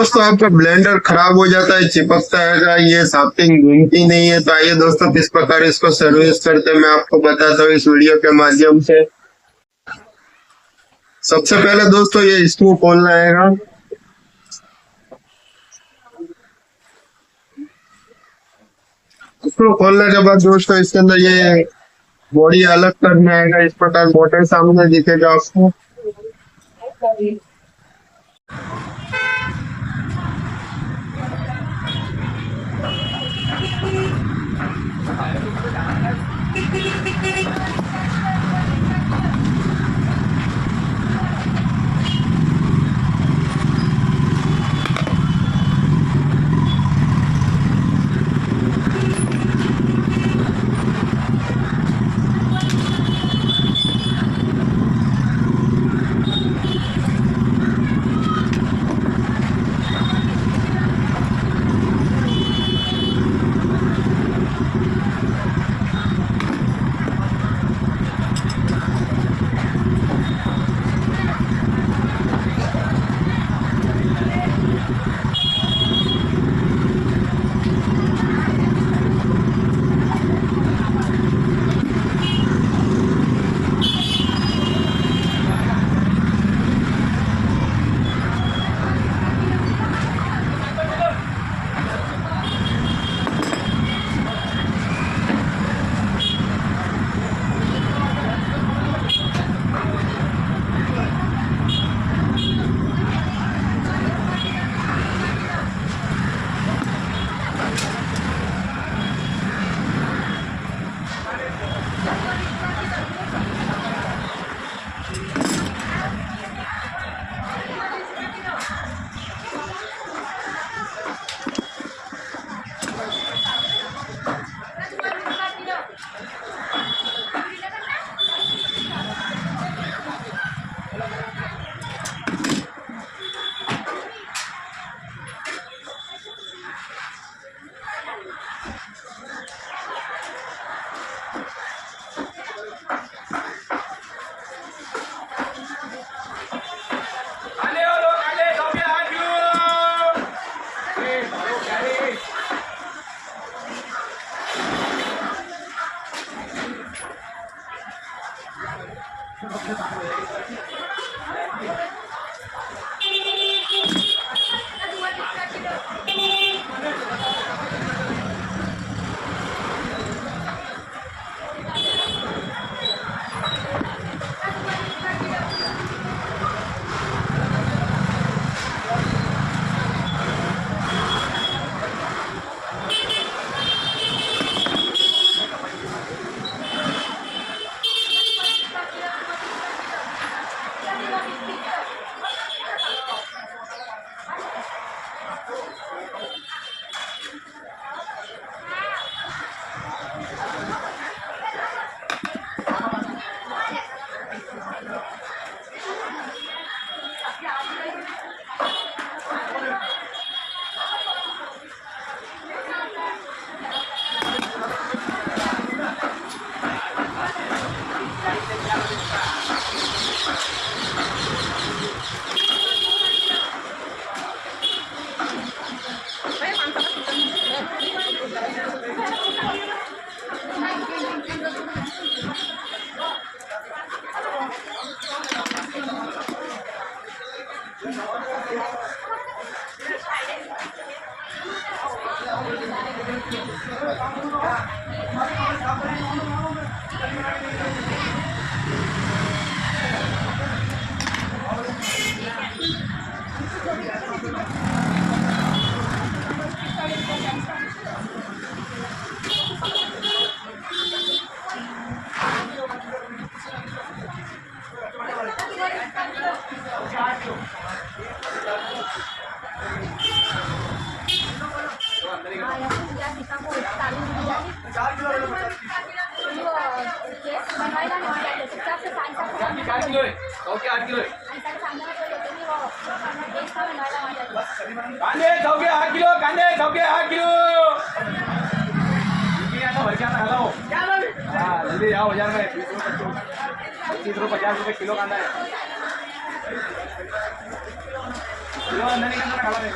दोस्तों आपका ब्लेंडर खराब हो जाता है, चिपकता है, ये शाफ्टिंग घूमती नहीं है, तो आइए दोस्तों किस प्रकार इसको सर्विस करते हैं मैं आपको बताता हूँ इस वीडियो के माध्यम से। सबसे पहले दोस्तों ये स्क्रू खोलना है। स्क्रू खोलने के बाद दोस्तों इसके अंदर ये बॉडी अलग करना है। इस प्रकार मोटर सामने दिखेगा आपको। कांदे 8 किलो कांदे 8 किलो आता भर के आता हलाओ हाँ जल्दी आओ बाजार में 20 रुपये 50 रुपये किलो कांदा है किलो ननी का खाला रे